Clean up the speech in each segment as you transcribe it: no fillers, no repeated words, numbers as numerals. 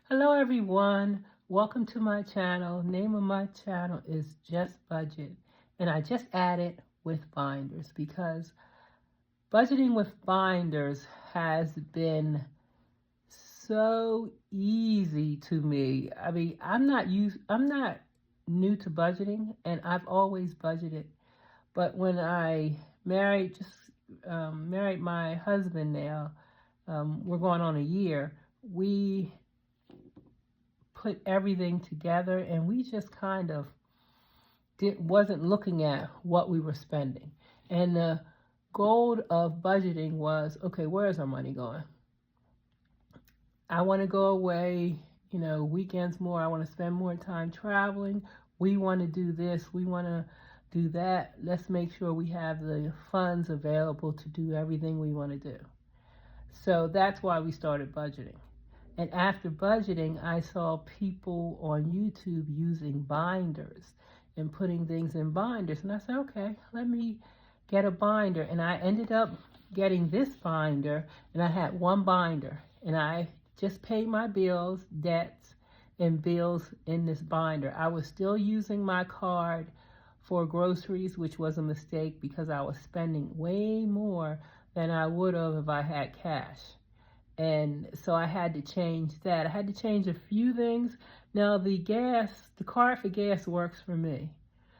Hello everyone, welcome to my channel. Name of my channel is Just Budget, and I just added with binders because budgeting with binders has been so easy to me. I mean, I'm not new to budgeting, and I've always budgeted. But when I married my husband now, we're going on a year. We put everything together, and we just kind of wasn't looking at what we were spending. And the goal of budgeting was, okay, where's our money going? I want to go away, weekends more. I want to spend more time traveling. We want to do this. We want to do that. Let's make sure we have the funds available to do everything we want to do. So that's why we started budgeting. And after budgeting, I saw people on YouTube using binders and putting things in binders. And I said, okay, let me get a binder. And I ended up getting this binder, and I had one binder. And I just paid my bills, debts, and bills in this binder. I was still using my card for groceries, which was a mistake because I was spending way more than I would have if I had cash. And so I had to change that. I had to change a few things. Now the card for gas works for me.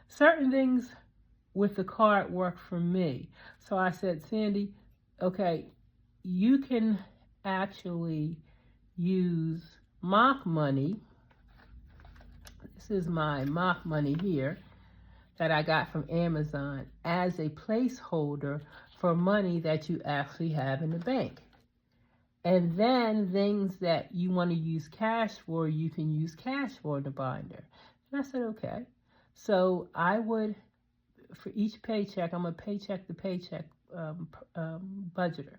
Certain things with the card work for me. So I said, Sandy, okay, you can actually use mock money. This is my mock money here that I got from Amazon as a placeholder for money that you actually have in the bank. And then things that you want to use cash for, you can use cash for in the binder. And I said, okay. So I would, for each paycheck, I'm a paycheck to paycheck budgeter.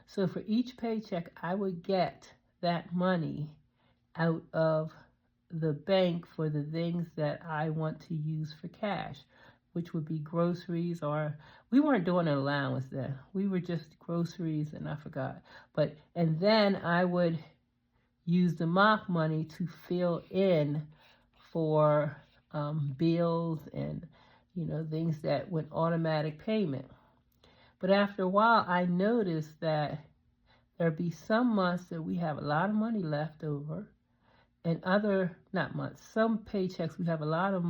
So for each paycheck, I would get that money out of the bank for the things that I want to use for cash, which would be groceries, or we weren't doing an allowance then. We were just groceries, and I forgot. And then I would use the mock money to fill in for bills and, things that went automatic payment. But after a while, I noticed that there'd be some months that we have a lot of money left over, and some paychecks we have a lot of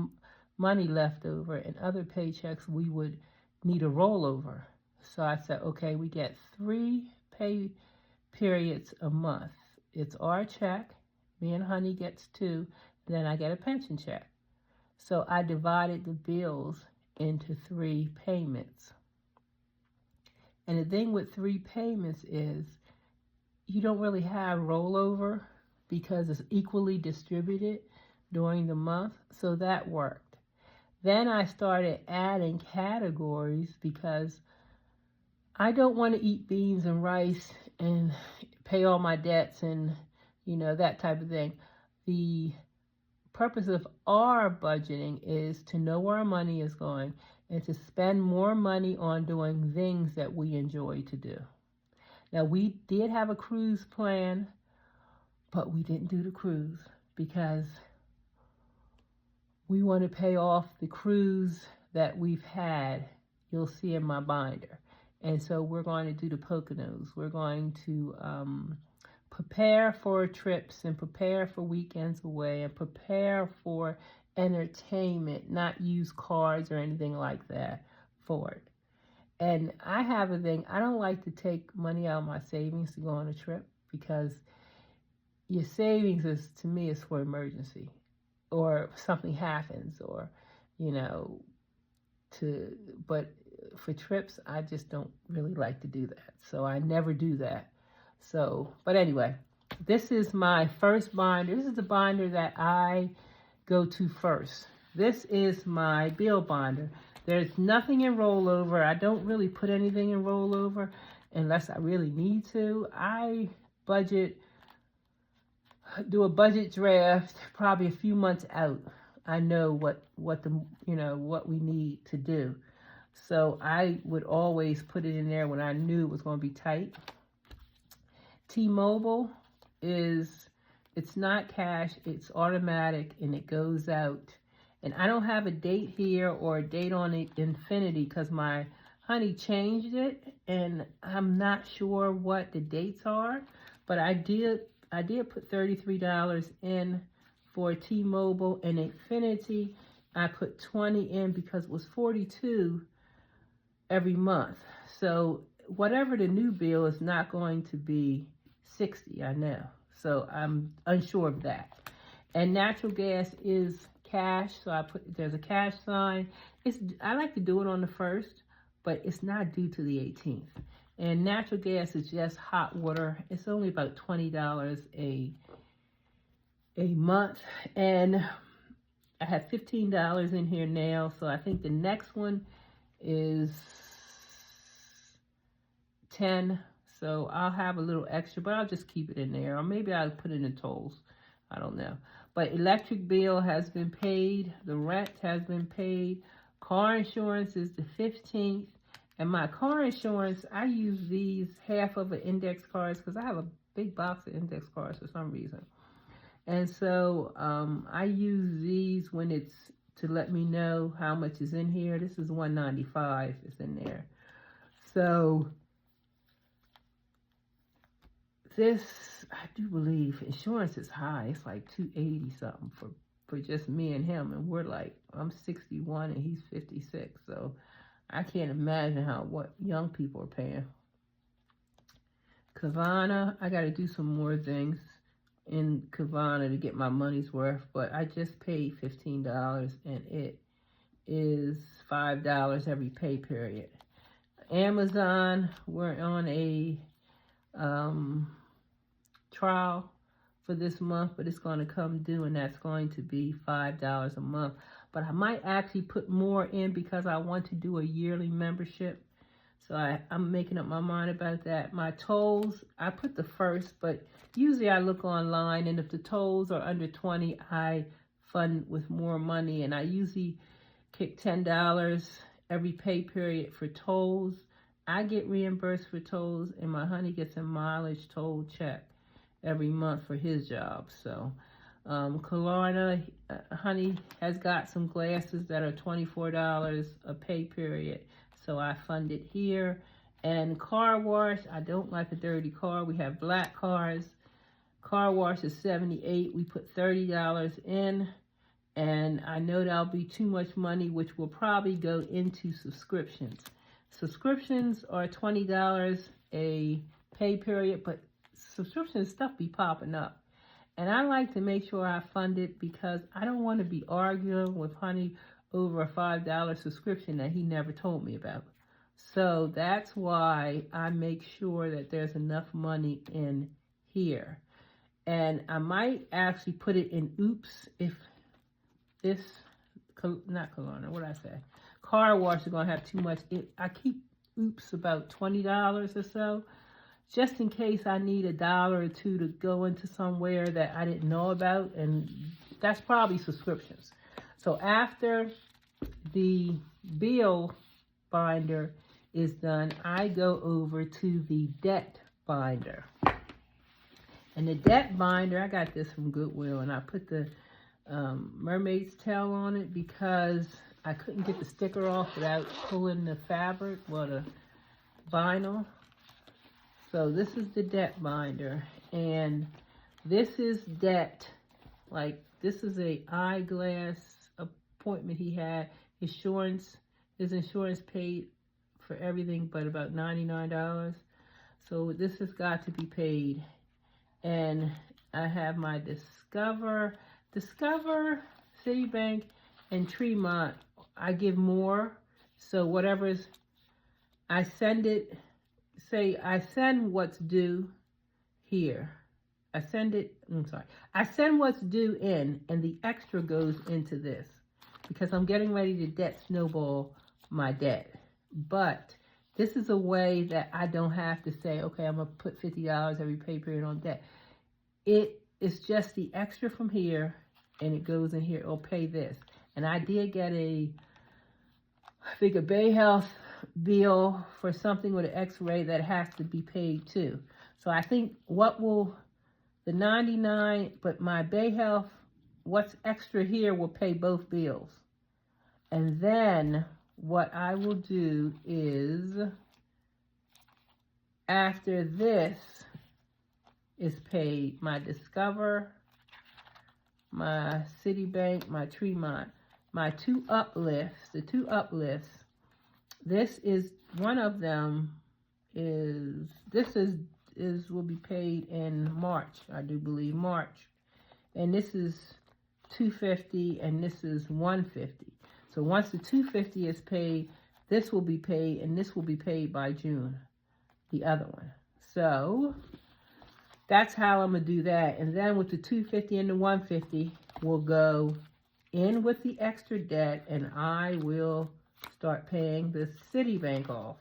money left over, and other paychecks we would need a rollover. So I said, okay, we get 3 pay periods a month. It's our check. Me and Honey gets 2. Then I get a pension check. So I divided the bills into 3 payments. And the thing with 3 payments is you don't really have rollover because it's equally distributed during the month. So that worked. Then I started adding categories because I don't want to eat beans and rice and pay all my debts and, that type of thing. The purpose of our budgeting is to know where our money is going and to spend more money on doing things that we enjoy to do. Now, we did have a cruise plan, but we didn't do the cruise because we want to pay off the cruise that we've had. You'll see in my binder. And so we're going to do the Poconos. We're going to prepare for trips and prepare for weekends away and prepare for entertainment, not use cards or anything like that for it. And I have a thing, I don't like to take money out of my savings to go on a trip because your savings to me, is for emergency or something happens or, but for trips, I just don't really like to do that. So I never do that. So, but anyway, this is my first binder. This is the binder that I go to first. This is my bill binder. There's nothing in rollover. I don't really put anything in rollover unless I really need to. I do a budget draft probably a few months out. I know what we need to do. So I would always put it in there when I knew it was going to be tight. T-Mobile is It's not cash, it's automatic, and it goes out. And I don't have a date here or a date on Infinity because my honey changed it, and I'm not sure what the dates are. But I did put $33 in for T-Mobile, and Infinity I put 20 in because it was 42 every month. So whatever the new bill is not going to be 60, I know. So I'm unsure of that. And natural gas is cash, so there's a cash sign. I like to do it on the 1st, but it's not due to the 18th. And natural gas is just hot water. It's only about $20 a month. And I have $15 in here now, so I think the next one is 10. So I'll have a little extra, but I'll just keep it in there. Or maybe I'll put it in tolls. I don't know. But electric bill has been paid. The rent has been paid. Car insurance is the 15th. And my car insurance, I use these half of an index cards because I have a big box of index cards for some reason. And so I use these when it's to let me know how much is in here. This is $195 is in there. So this, I do believe insurance is high. It's like $280 something for just me and him. And we're like, I'm 61 and he's 56. So I can't imagine what young people are paying. Kavana, I got to do some more things in Kavana to get my money's worth. But I just paid $15 and it is $5 every pay period. Amazon, we're on a trial for this month, but it's going to come due, and that's going to be $5 a month. But I might actually put more in because I want to do a yearly membership. So I'm making up my mind about that. My tolls, I put the 1st, but usually I look online, and if the tolls are under 20, I fund with more money, and I usually kick $10 every pay period for tolls. I get reimbursed for tolls, and my honey gets a mileage toll check every month for his job. So Klarna, honey has got some glasses that are $24 a pay period, so I fund it here. And car wash, I don't like a dirty car. We have black cars. Car wash is $78. We put $30 in, and I know that'll be too much money, which will probably go into subscriptions. Subscriptions are $20 a pay period, but subscription stuff be popping up. And I like to make sure I fund it because I don't want to be arguing with honey over a $5 subscription that he never told me about. So that's why I make sure that there's enough money in here. And I might actually put it in Oops if this, not Klarna, what did I say? Car wash is going to have too much. I keep Oops about $20 or so, just in case I need $1 or $2 to go into somewhere that I didn't know about, and that's probably subscriptions. So after the bill binder is done, I go over to the debt binder. And the debt binder, I got this from Goodwill, and I put the mermaid's tail on it because I couldn't get the sticker off without pulling the fabric, the vinyl. So this is the debt binder, and this is debt. Like, this is a eyeglass appointment he had. His insurance paid for everything but about $99. So this has got to be paid. And I have my Discover, Citibank, and Tremont. I give more. So whatever's, I send it, say I send what's due here. I send what's due in, and the extra goes into this because I'm getting ready to debt snowball my debt. But this is a way that I don't have to say, okay, I'm going to put $50 every pay period on debt. It is just the extra from here, and it goes in here. It'll pay this. And I did get I think a Bay Health bill for something with an x-ray that has to be paid too. So I think what will the $99, but my Bay Health, what's extra here will pay both bills. And then what I will do is, after this is paid, my Discover, my Citibank, my Tremont, my two uplifts, the two uplifts, this is, one of them is, will be paid in March, I do believe March. And this is $250 and this is $150. So once the $250 is paid, this will be paid and this will be paid by June, the other one. So that's how I'm gonna do that. And then with the $250 and the $150, we'll go in with the extra debt and I will start paying the Citibank off.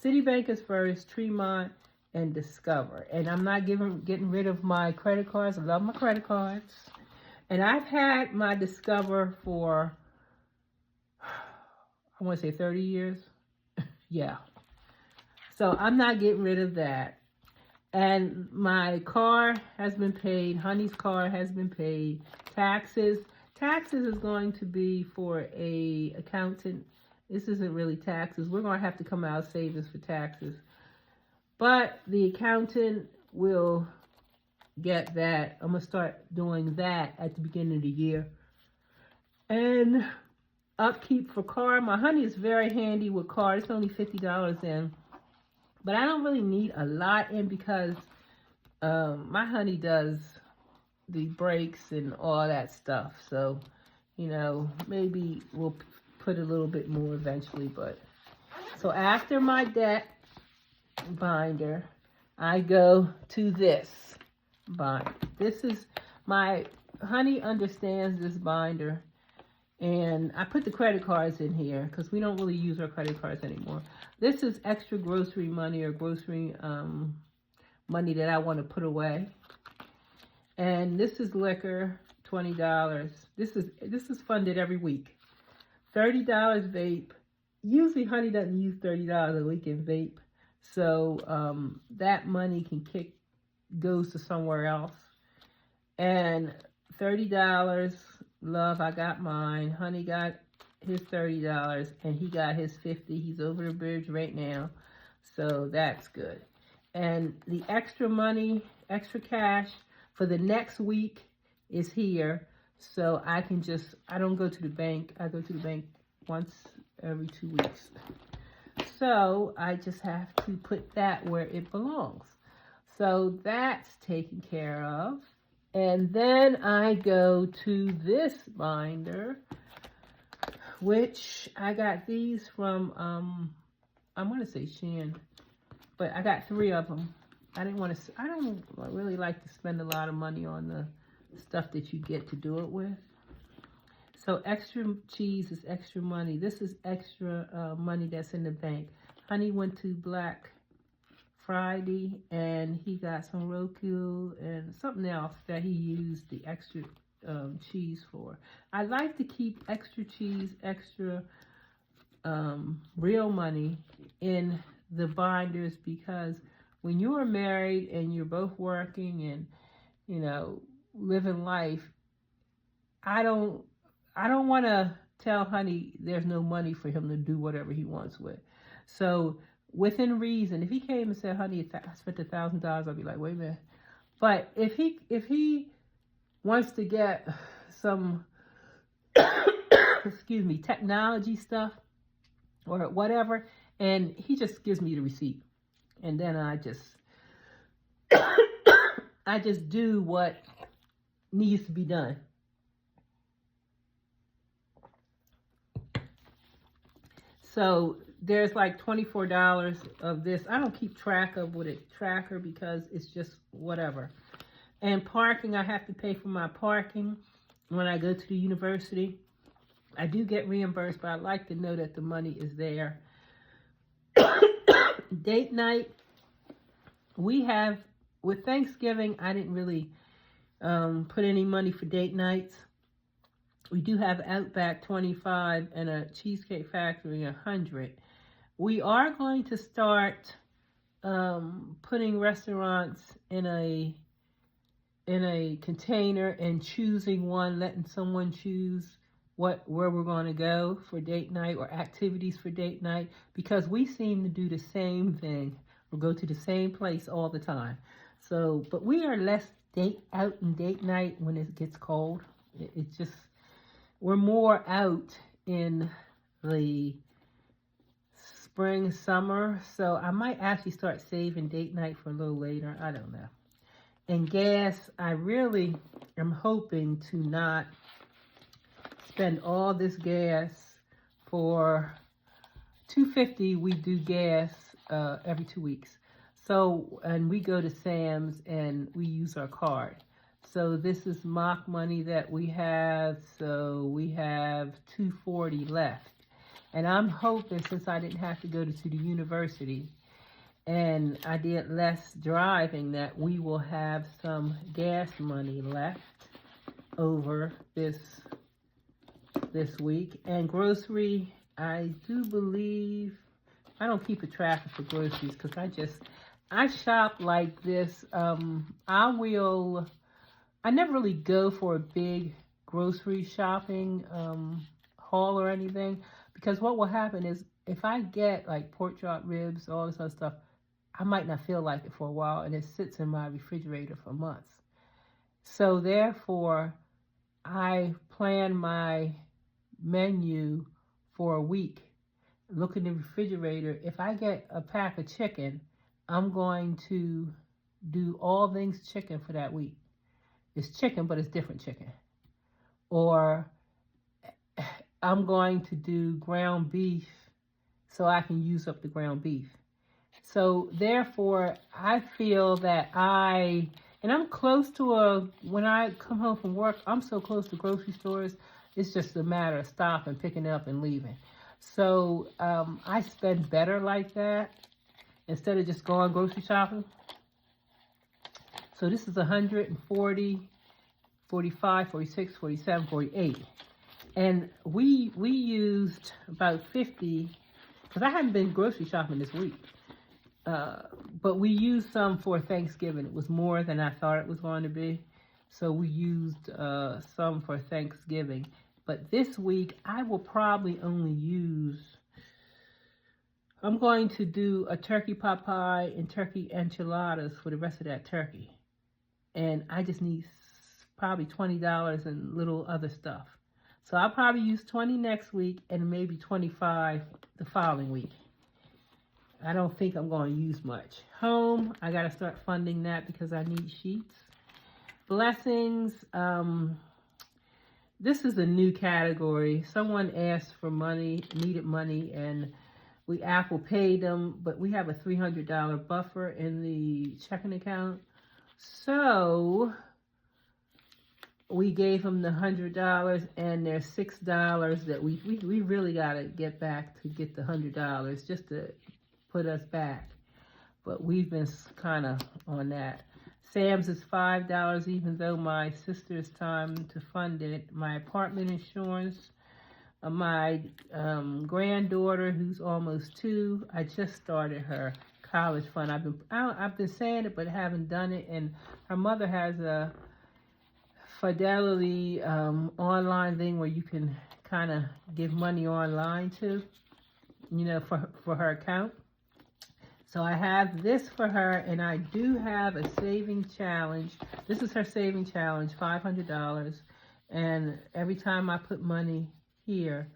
Citibank is first, Tremont, and Discover. And I'm not getting rid of my credit cards. I love my credit cards. And I've had my Discover for, I want to say 30 years. Yeah. So I'm not getting rid of that. And my car has been paid. Honey's car has been paid. Taxes. Taxes is going to be for a accountant. This isn't really taxes. We're going to have to come out of savings for taxes. But the accountant will get that. I'm going to start doing that at the beginning of the year. And upkeep for car. My Honey is very handy with car. It's only $50 in. But I don't really need a lot in because my Honey does the brakes and all that stuff. So, you know, maybe we'll put a little bit more eventually. But so after my debt binder, I go to this binder. This is, my Honey understands this binder. And I put the credit cards in here because we don't really use our credit cards anymore. This is extra grocery money or grocery money that I want to put away. And this is liquor, $20. This is funded every week. $30 vape. Usually Honey doesn't use $30 a week in vape. So that money goes to somewhere else. And $30. Love, I got mine. Honey got his $30 and he got his $50. He's over the bridge right now. So that's good. And the extra money, extra cash for the next week is here. So I can just, I don't go to the bank. I go to the bank once every 2 weeks. So I just have to put that where it belongs. So that's taken care of. And then I go to this binder, which I got these from, I'm going to say Shein, but I got 3 of them. I don't really like to spend a lot of money on the stuff that you get to do it with. So extra cheese is extra money. This is extra money that's in the bank. Honey went to Black Friday and he got some Roku and something else that he used the extra cheese for. I like to keep extra cheese, extra real money in the binders because when you are married and you're both working and, you know, living life, I don't want to tell Honey there's no money for him to do whatever he wants with. So within reason, if he came and said, Honey, I spent $1,000, I'd be like, wait a minute. But if he wants to get some, excuse me, technology stuff or whatever, and he just gives me the receipt, and then I just do what needs to be done. So there's like $24 of this. I don't keep track of with a tracker because it's just whatever. And parking, I have to pay for my parking when I go to the university. I do get reimbursed, but I like to know that the money is there. Date night, we have, with Thanksgiving, I didn't really put any money for date nights. We do have Outback 25 and a Cheesecake Factory 100. We are going to start putting restaurants in a in a container and choosing one, letting someone choose where we're going to go for date night or activities for date night, because we seem to do the same thing or go to the same place all the time. So, but we are less out and date night when it gets cold. It's just, we're more out in the spring, summer. So I might actually start saving date night for a little later. I don't know. And gas, I really am hoping to not spend all this gas. For $2.50 we do gas every 2 weeks. So, and we go to Sam's and we use our card. So this is mock money that we have. So we have $2.40 left. And I'm hoping, since I didn't have to go to the university and I did less driving, that we will have some gas money left over this week. And grocery, I do believe, I don't keep a track of the groceries because I shop like this. I never really go for a big grocery shopping haul or anything, because what will happen is if I get like pork chop ribs, all this other stuff, I might not feel like it for a while and it sits in my refrigerator for months. So therefore, I plan my menu for a week. Look in the refrigerator. If I get a pack of chicken, I'm going to do all things chicken for that week. It's chicken, but it's different chicken. Or I'm going to do ground beef so I can use up the ground beef. So therefore, I feel that and I'm close to when I come home from work, I'm so close to grocery stores, it's just a matter of stopping, picking it up, and leaving. So I spend better like that instead of just going grocery shopping. So this is 140, 45, 46, 47, 48. And we used about 50, because I haven't been grocery shopping this week. But we used some for Thanksgiving. It was more than I thought it was going to be. So we used some for Thanksgiving. But this week, I will probably only use, I'm going to do a turkey pot pie and turkey enchiladas for the rest of that turkey. And I just need probably $20 and little other stuff. So I'll probably use 20 next week and maybe 25 the following week. I don't think I'm going to use much. Home, I got to start funding that because I need sheets. Blessings, this is a new category. Someone asked for money, needed money, and we Apple paid them, but we have a $300 buffer in the checking account. So we gave them the $100, and there's $6 that we really got to get back to get the $100 just to put us back. But we've been kind of on that. Sam's is $5, even though my sister's time to fund it. My apartment insurance, my granddaughter, who's almost 2, I just started her college fund. I've been saying it, but haven't done it. And her mother has a Fidelity online thing where you can kind of give money online to, for her account. So I have this for her, and I do have a saving challenge. This is her saving challenge, $500. And every time I put money here,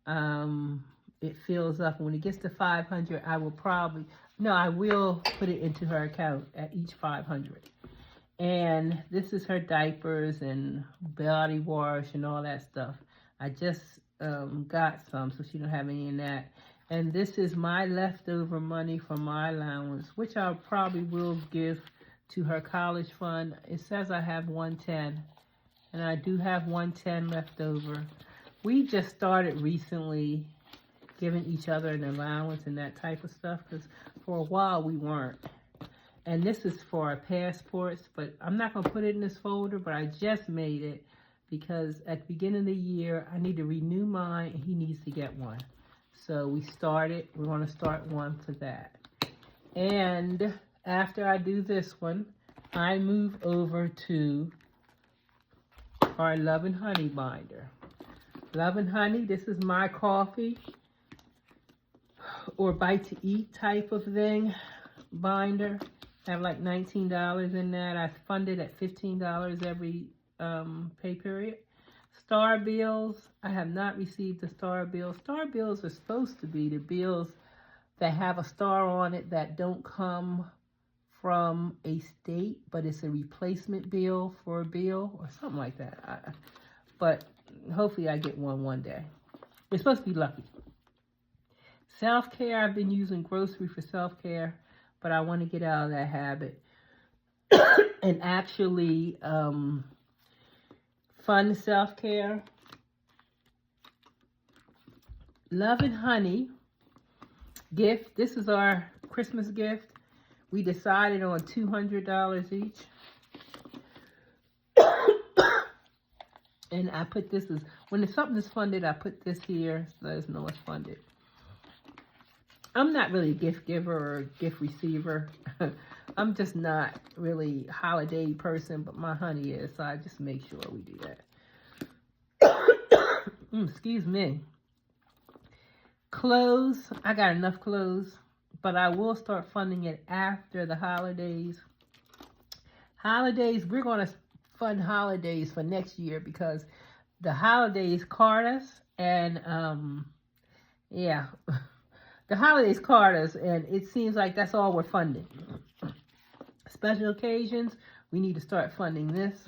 it fills up. And when it gets to 500, I will put it into her account at each 500. And this is her diapers and body wash and all that stuff. I just got some, so she don't have any in that. And this is my leftover money from my allowance, which I probably will give to her college fund. It says I have 110, and I do have 110 left over. We just started recently giving each other an allowance and that type of stuff, because for a while we weren't. And this is for our passports, but I'm not going to put it in this folder, but I just made it because at the beginning of the year, I need to renew mine, and he needs to get one. So we're going to start one for that. And after I do this one, I move over to our Love and Honey binder. Love and Honey, this is my coffee or bite to eat type of thing binder. I have like $19 in that. I fund it at $15 every pay period. Star bills, I have not received the star bills. Star bills are supposed to be the bills that have a star on it that don't come from a state, but it's a replacement bill for a bill or something like that. But hopefully I get one day. It's supposed to be lucky. Self-care, I've been using grocery for self-care, but I want to get out of that habit and actually fund self-care. Love and Honey gift. This is our Christmas gift. We decided on $200 each. And I put this as, when something is funded, I put this here so let us know it's funded. I'm not really a gift giver or gift receiver. I'm just not really a holiday person, but my honey is, so I just make sure we do that. Excuse me. Clothes, I got enough clothes, but I will start funding it after the holidays. Holidays, we're going to fund holidays for next year because the holidays card us, and yeah, the holidays card us, and it seems like that's all we're funding. Special occasions, we need to start funding this.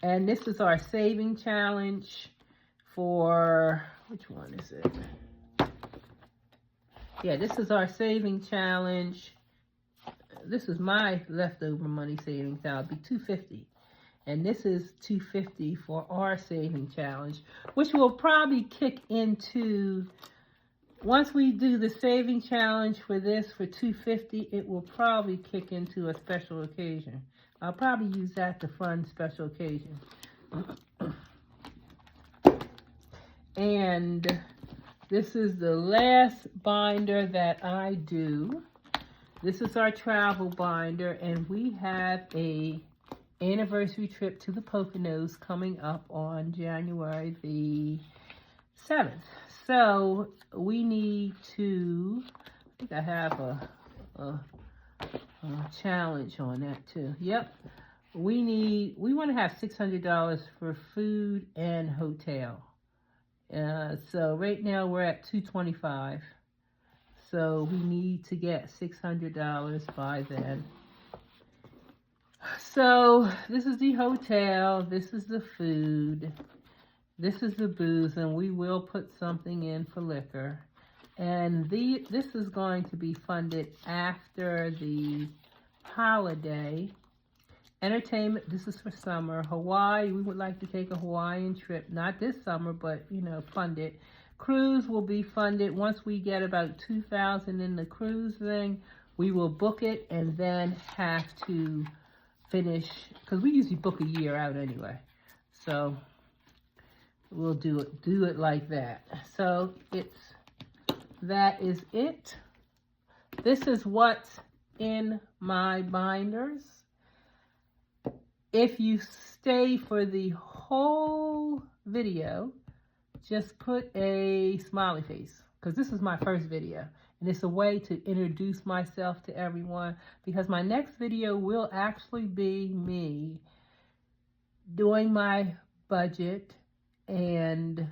And this is our saving challenge for, which one is it? Yeah, this is our saving challenge. This is my leftover money savings. That would be $250. And this is $250 for our saving challenge, which will probably kick into, once we do the saving challenge for this for $250, it will probably kick into a special occasion. I'll probably use that to fund special occasions. And this is the last binder that I do. This is our travel binder, and we have a anniversary trip to the Poconos coming up on January the 7th. So we need to, I think I have a challenge on that too. Yep. We want to have $600 for food and hotel. So right now we're at $225. So we need to get $600 by then. So this is the hotel, this is the food, this is the booze, and we will put something in for liquor. And this is going to be funded after the holiday. Entertainment, this is for summer. Hawaii, we would like to take a Hawaiian trip, not this summer, but, you know, fund it. Cruise will be funded once we get about $2,000 in the cruise thing. We will book it and then have to finish, because we usually book a year out anyway. So we'll do it like that. So that is it. This is what's in my binders. If you stay for the whole video, just put a smiley face, because this is my first video. And it's a way to introduce myself to everyone, because my next video will actually be me doing my budget and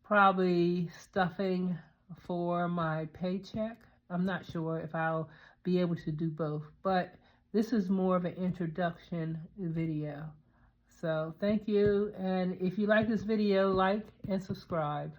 probably stuffing for my paycheck. I'm not sure if I'll be able to do both, but this is more of an introduction video. So thank you, and if you like this video, like and subscribe.